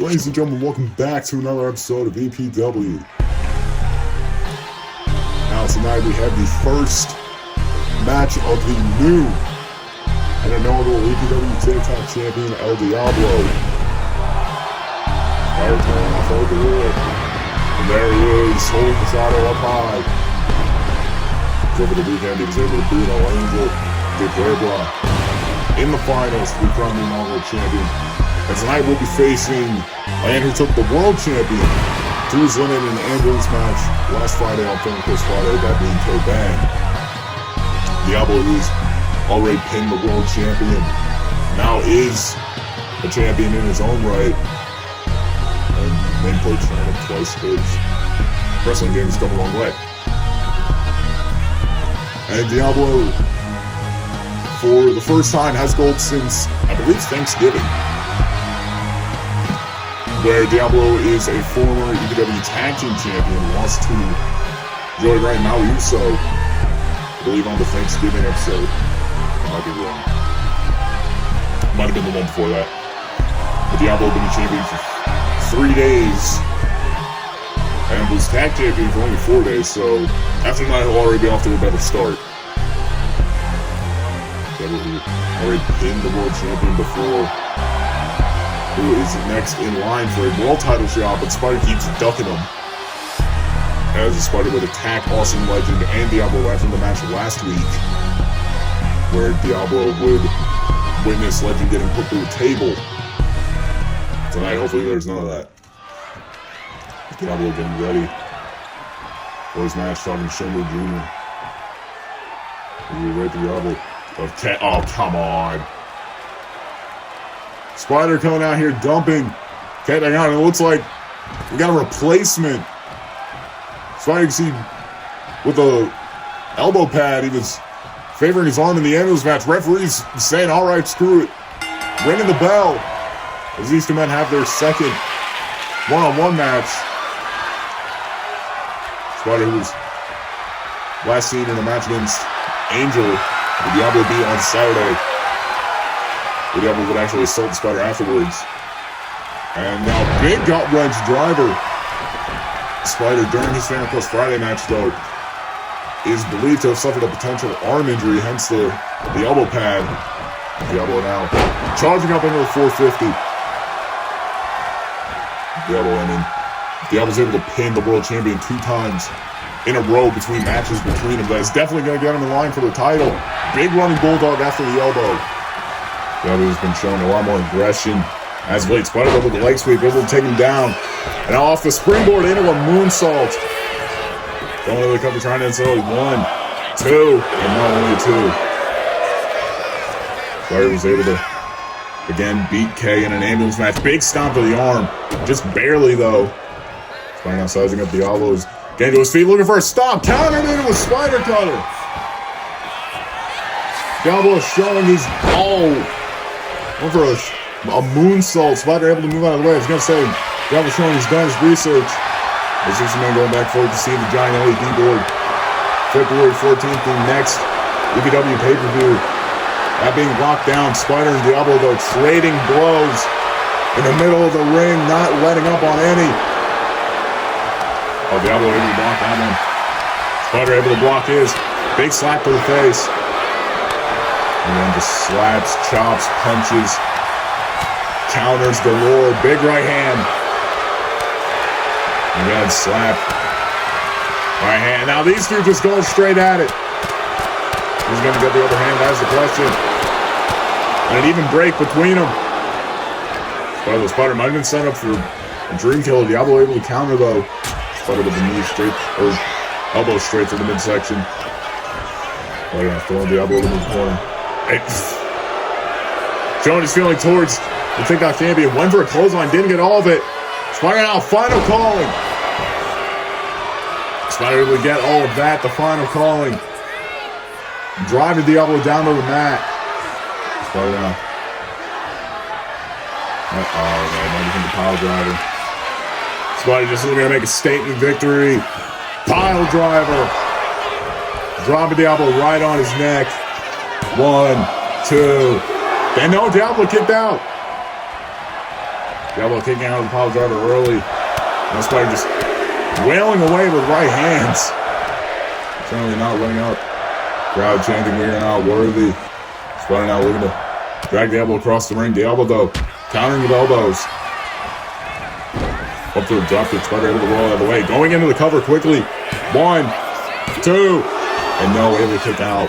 Ladies and gentlemen, welcome back to another episode of EPW. Now tonight we have the first match of the new and inaugural EPW Tik Tok champion, El Diablo. Fire turn off over the wall. And there he is, holding the shadow up high. Over the weekend he was able to beat El Angel de Puebla in the finals to become the inaugural champion. And tonight we'll be facing a man who took the world champion to his limit in an ambulance match last Friday on Film Chris Friday, that being K-Bang. Diablo, who's already pinned the world champion, now is a champion in his own right. And nameplate channel twice his wrestling game has come a long way. And Diablo, for the first time, has gold since, I believe, Thanksgiving, where Diablo is a former EPW Tag Team Champion, lost to Joey Wright and Maui Uso, I believe on the Thanksgiving episode. I might be wrong. Might have been the one before that. But Diablo had been the champion for 3 days, and was Tag Champion for only 4 days, so after tonight he'll already be off to a better start. Diablo, who already pinned the world champion before, who is next in line for a world title shot, but Spider keeps ducking him. As the Spider would attack Austin Legend and Diablo after the match last week, where Diablo would witness Legend getting put through a table. Tonight, hopefully there's none of that. Diablo getting ready for his match, talking to Shingo Jr. We're right to Diablo. Okay. Oh, come on. Spider coming out here dumping. Can't hang on. It looks like we got a replacement. Spider, you can see with the elbow pad, he was favoring his arm in the ambulance match. Referee's saying, all right, screw it. Ringing the bell as these two men have their second one-on-one match. Spider, who was last seen in a match against Angel, the Diablo beat on Saturday. The Diablo would actually assault the Spider afterwards. And now big gut wrench driver. Spider, during his Fan Plus Friday match, though, is believed to have suffered a potential arm injury, hence the elbow pad. Diablo now charging up into the 450. Diablo's able to pin the world champion 2 times in a row between matches between them. That's definitely going to get him in line for the title. Big running bulldog after the elbow. Diablo's been showing a lot more aggression as of late. Spider with the leg sweep, able to take him down. And now off the springboard into a moonsault. Don't really come to trying to insult. 1, 2, and not only 2. Spider was able to, again, beat K in an ambulance match. Big stomp to the arm. Just barely, though. Spider now sizing up Diablo's. Getting to his feet, looking for a stomp. Countered into a Spider cutter. Diablo showing his going for a moonsault. Spider able to move out of the way. I was going to say, Diablo showing he's done his research. This is the man going back forward to see the giant LED board. February 14th, the next EPW pay-per-view. That being locked down. Spider and Diablo, though, trading blows in the middle of the ring, not letting up on any. Oh, Diablo able to block that one. Spider able to block his. Big slap to the face. And then just slaps, chops, punches, counters galore. Big right hand. Again, slap. Right hand. Now these two just going straight at it. Who's going to get the other hand? That's the question. And an even break between them. Spider might have been set up for a dream killer. Diablo able to counter, though. Spider with the knee straight, or elbow straight to the midsection. Spider now throwing Diablo into the corner. Showing his feeling towards the Tik Tok champion. Went for a clothesline, didn't get all of it. Spider now, final calling. Spider able to get all of that, the final calling. Driving Diablo down to the mat. Spider now. Oh, man, not even the pile driver. Spider just looking to make a statement victory. Pile driver. Dropping Diablo right on his neck. 1, 2. And no, Diablo kicked out. Diablo kicking out of the pile driver early. Now Spider just wailing away with right hands. Certainly not running up. Crowd chanting, "We are not worthy." Spider now looking to drag Diablo across the ring. Diablo, though, countering with elbows. Up to the drop kick. Spider able to roll out of the way. Going into the cover quickly. 1, 2, and no, able to kick out.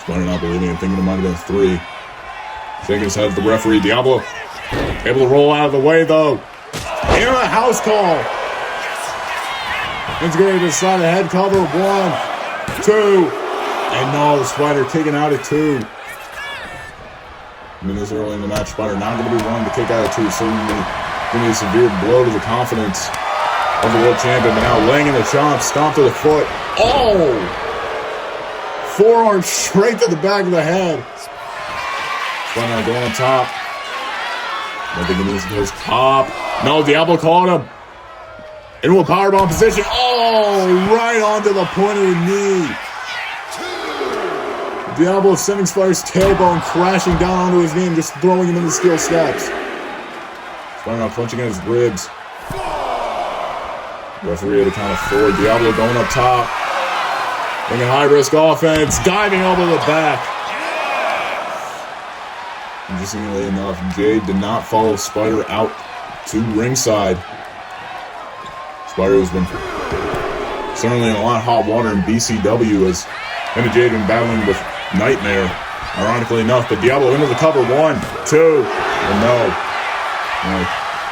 Spider not believing it, thinking it might have been 3. Shaking his head at the referee. Diablo able to roll out of the way, though. Into the house call. It's going to decide a head cover. 1, 2, and no, Spider kicking out at 2. Minutes early in the match, Spider not going to be one to kick out at 2. Certainly going to be a severe blow to the confidence of the world champion. But now laying in the chomp, stomp to the foot. Oh! Forearm straight to the back of the head. Spider now going on top. I think he needs to his top. No, Diablo caught him. Into a powerbomb position. Oh, right onto the point of the knee. Diablo sending Spider's tailbone crashing down onto his knee and just throwing him into steel steps. Spider now punching at his ribs. Referee at a count of 4. Diablo going up top. Bringing high-risk offense. Diving elbow to the back. Interestingly enough, Jade did not follow Spider out to ringside. Spider has been certainly in a lot of hot water in BCW as him and Jade have been battling with Nightmare, ironically enough. But Diablo into the cover. 1, 2, and no.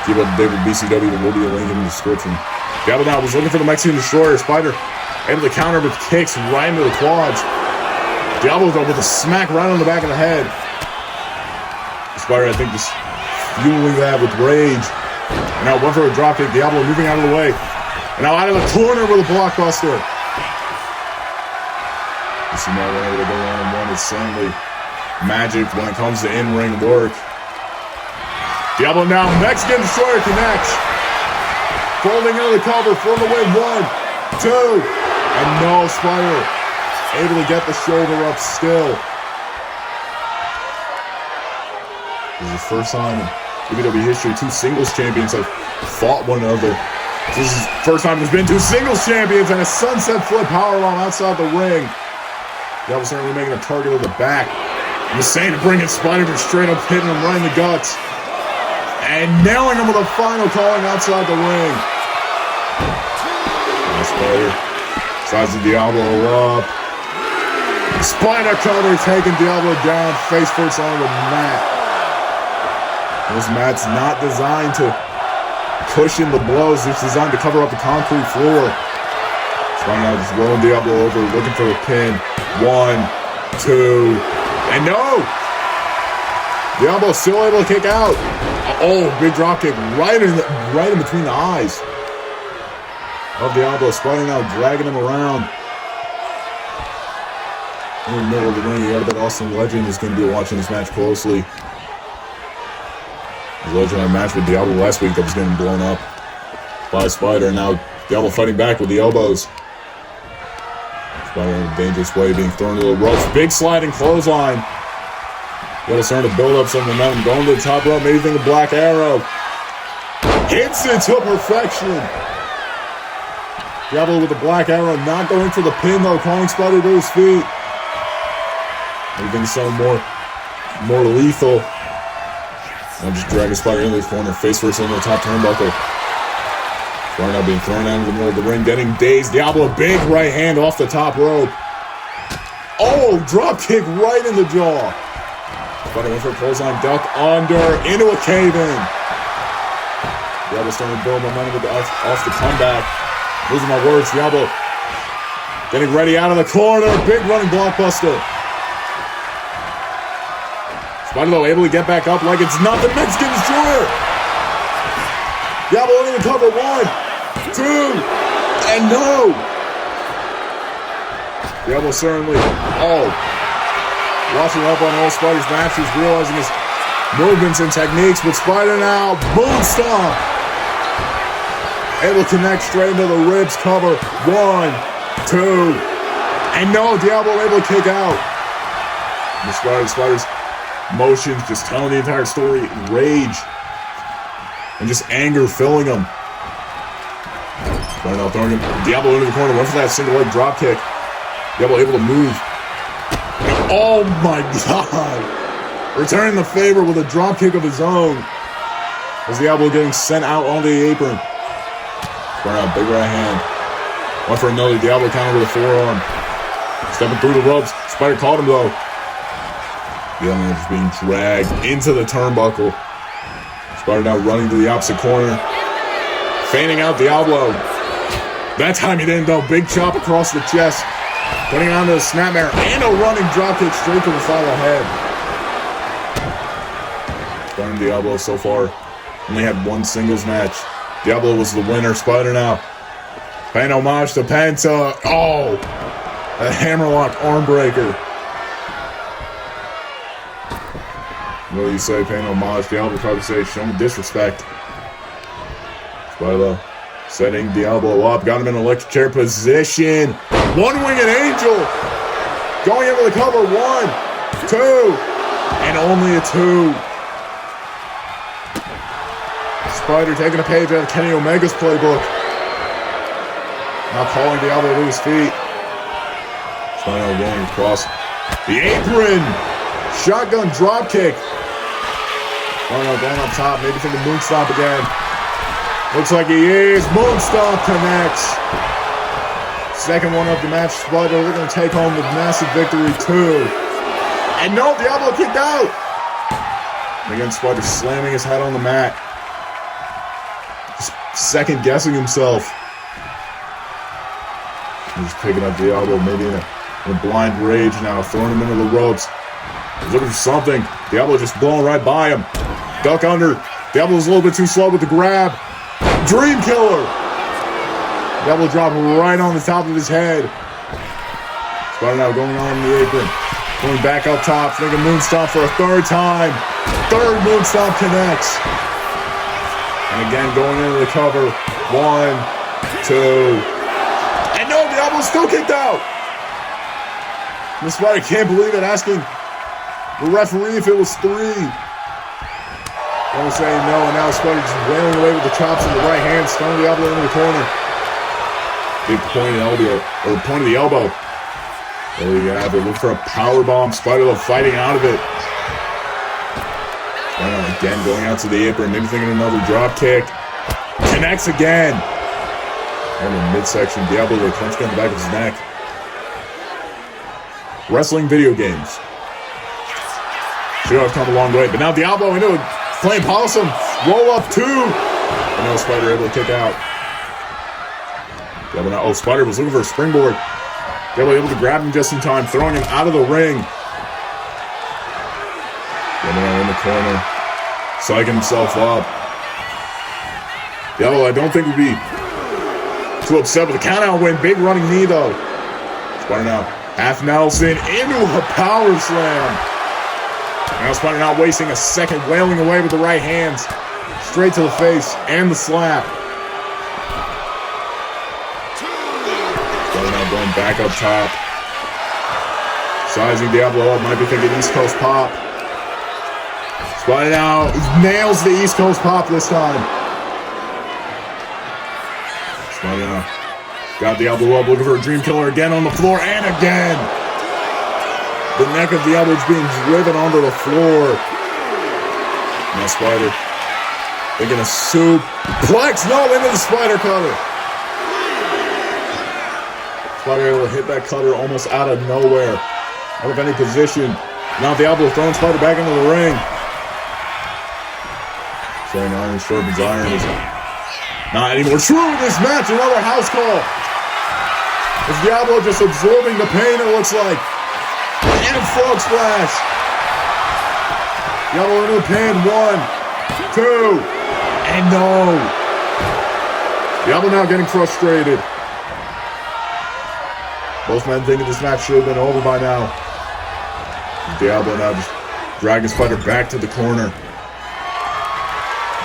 Keep up to date with BCW. There will be a link in the description. Diablo now was looking for the Mexican Destroyer. Spider able to counter with kicks right into the quads. Diablo though with a smack right on the back of the head. Spider, I think, just fueling that with rage. And now one for a dropkick. Diablo moving out of the way. And now out of the corner with a blockbuster. You see now whenever they go one-on-one, it's certainly magic when it comes to in-ring work. Diablo now, Mexican Destroyer connects. Folding into the cover for the win. 1, 2, and no, Spider able to get the shoulder up still. This is the first time in EPW history 2 singles champions have fought one another. This is the first time there's been 2 singles champions and a sunset flip powerbomb outside the ring. That was certainly making a target of the back. I'm just saying to bring in Spider for straight up hitting him right in the guts. And nailing him with a final calling outside the ring. Now Spider sizes Diablo up. Spider cover taking Diablo down face first onto the mat. This mat's not designed to cushion the blows. It's designed to cover up the concrete floor. Spider now just rolling Diablo over, looking for a pin. 1, 2, and no! Diablo still able to kick out. Oh, big drop kick right in between the eyes of Diablo. Spider now dragging him around. In the middle of the ring, you gotta bet Austin Legend is going to be watching this match closely. Legend had a match with Diablo last week that was getting blown up by Spider. Now Diablo fighting back with the elbows. Spider in a dangerous way, being thrown to the ropes. Big sliding clothesline. Diablo starting to build up some momentum. Going to the top rope, maybe think a Black Arrow. Hits it to perfection. Diablo with the Black Arrow, not going for the pin though, calling Spider to his feet. Maybe something more lethal. I'm just dragging Spider into the corner, face first into the top turnbuckle. Spider now being thrown out in the middle of the ring, getting dazed. Diablo, big right hand off the top rope. Oh, drop kick right in the jaw. Spider went for a clothesline, duck under, into a cave-in. Diablo starting to build momentum off the comeback. Losing my words, Diablo getting ready out of the corner, big running blockbuster. Spider though able to get back up like it's nothing. Mexican Destroyer. Diablo into the cover. 1, 2, and no. Diablo certainly, watching up on all Spider's matches, realizing his movements and techniques, but Spider now, boom stomp. Able to connect straight into the ribs cover. 1, 2, and no, Diablo able to kick out. And Spider's motions just telling the entire story. Rage and just anger filling him. Spider now throwing him. Diablo into the corner. Went for that single leg drop kick. Diablo able to move. Oh my god! Returning the favor with a drop kick of his own. As Diablo getting sent out on the apron. Spider now, big right hand. Went for another. Diablo counter with a forearm. Stepping through the ropes. Spider caught him though. Diablo just being dragged into the turnbuckle. Spider now running to the opposite corner. Feigning out Diablo. That time he didn't though. Big chop across the chest. Putting on the snapmare and a running dropkick straight to the final head. Spider and Diablo so far only had one singles match. Diablo was the winner. Spider now paying homage to Penta. Oh, a hammerlock arm breaker. What do you say? Paying homage. Diablo probably say showing disrespect. Spider setting Diablo up. Got him in electric chair position. One-winged angel. Going into the cover. 1, 2. And only a 2. Spider taking a page out of Kenny Omega's playbook. Now calling Diablo to his feet. Spider going across the apron. Shotgun drop kick. Spider going up top. Maybe thinking moonstop again. Looks like he is. Moonstop connects. Second one of the match. Spider looking to take home the massive victory too. And no, Diablo kicked out. And again, Spider slamming his head on the mat. Just second guessing himself. He's picking up Diablo maybe in a blind rage now. Throwing him into the ropes. He's looking for something. Diablo just blowing right by him. Duck under. Diablo's a little bit too slow with the grab. Dream Killer. Diablo dropped right on the top of his head. Spider now going on the apron. Going back up top. Thinking moonstop for a third time. Third moonstop connects. And again going into the cover. 1, 2. And no, Diablo's still kicked out. The Spider can't believe it. Asking the referee if it was 3. Diablo saying no, and now Spider just wailing away with the chops in the right hand, throwing Diablo into the corner. Big point of the elbow. There you have it. Look for a power bomb. Spider fighting out of it. Spider again going out to the apron, maybe thinking another drop kick. Connects again. And in midsection, Diablo with a punch on the back of his neck. Wrestling video games. Should have come a long way, but now Diablo into it. Playing possum, roll up 2. And now Spider able to kick out. Diablo now, Spider was looking for a springboard. Diablo able to grab him just in time, throwing him out of the ring. Diablo now in the corner, psyching himself up. Diablo, I don't think would be too upset with the countout win. Big running knee though. Spider now, half Nelson into a power slam. Now Spider not wasting a second, wailing away with the right hands. Straight to the face and the slap. Spider now going back up top. Sizing Diablo up, might be thinking East Coast pop. Spider now nails the East Coast pop this time. Spider now got Diablo up, looking for a Dream Killer again on the floor, and again. The neck of Diablo is being driven onto the floor. Now Spider thinking a suplex. No, into the Spider cutter. Spider able to hit that cutter almost out of nowhere. Out of any position. Now Diablo throwing Spider back into the ring. Saying iron sharpens iron is not anymore true in this match. Another house call. As Diablo just absorbing the pain, it looks like. And a frog splash. Diablo into the pin. 1, 2. And no. Diablo now getting frustrated. Both men thinking this match should have been over by now. Diablo now just dragging Spider back to the corner.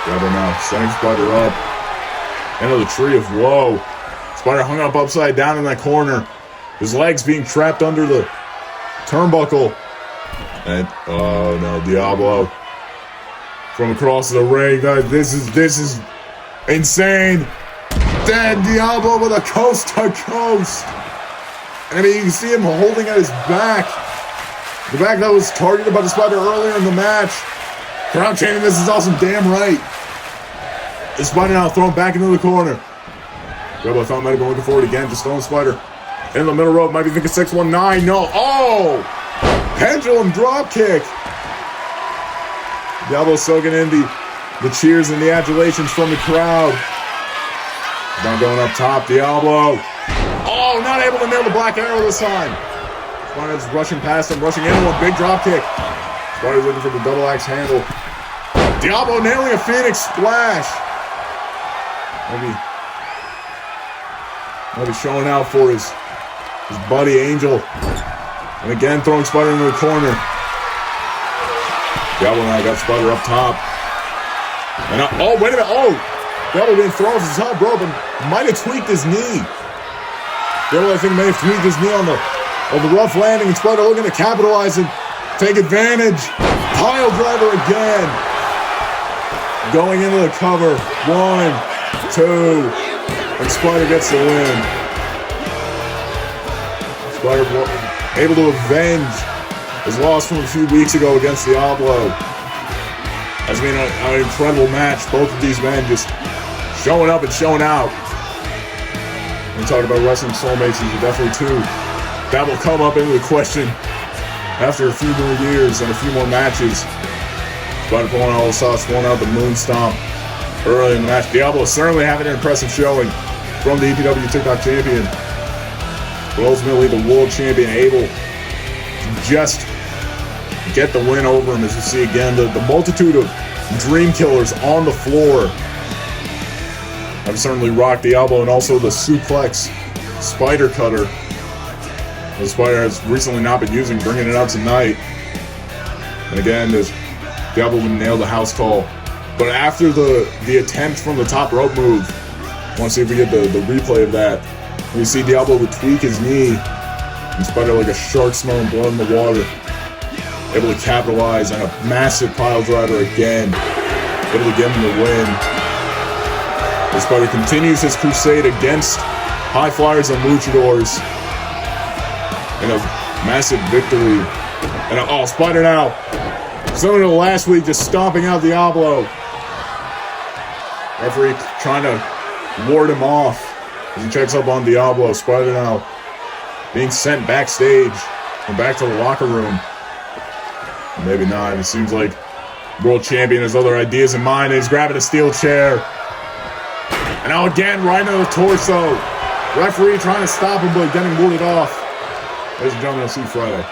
Diablo now setting Spider up. Into the tree of woe. Spider hung up upside down in that corner. His legs being trapped under the turnbuckle. And, oh no, Diablo. from across the ring. This is insane. Then Diablo with a coast to coast. I mean, you can see him holding at his back. The back that was targeted by the Spider earlier in the match. Crowd chanting, this is awesome, damn right. The Spider now thrown back into the corner. Diablo thought might have been looking for it again, just throwing Spider in the middle rope. Might be thinking 619. No. Oh! Pendulum drop kick. Diablo soaking in the cheers and the adulations from the crowd. Now going up top, Diablo. Oh, not able to nail the black arrow this time. Spider's rushing past him, rushing into a big drop kick. Spider's looking for the double axe handle. Diablo nailing a Phoenix splash. Maybe showing out for his buddy Angel. And again throwing Spider into the corner. Diablo now got Spider up top. And oh, wait a minute. Oh! Diablo being thrown off the top rope and might have tweaked his knee. Diablo, I think, may have tweaked his knee on the rough landing, and Spider looking to capitalize and take advantage. Pile driver again. Going into the cover. 1, 2, and Spider gets the win. Spider able to avenge his loss from a few weeks ago against Diablo. Has been an incredible match. Both of these men just showing up and showing out. When we talk about wrestling soulmates, these are definitely two that will come up into the question after a few more years and a few more matches. Spider pulling all the sauce, pulling out the moon stomp early in the match. Diablo certainly having an impressive showing from the EPW Tik Tok champion, but ultimately the world champion able to just get the win over him. As you see again, the multitude of dream killers on the floor have certainly rocked Diablo, and also the suplex Spider cutter. The Spider has recently not been using, bringing it out tonight. And again, Diablo would nail the house call. But after the attempt from the top rope move, I want to see if we get the replay of that. We see Diablo would tweak his knee, and Spider like a shark smelling blood in the water. Able to capitalize on a massive pile driver again. Able to get him the win. The Spider continues his crusade against high flyers and luchadors in a massive victory. And Spider now, similar to last week, just stomping out Diablo. Referee trying to ward him off as he checks up on Diablo. Spider now being sent backstage and back to the locker room. Maybe not. It seems like world champion has other ideas in mind. He's grabbing a steel chair. And now again, right into the torso. Referee trying to stop him, but getting warded off. Ladies and gentlemen, I'll see you Friday.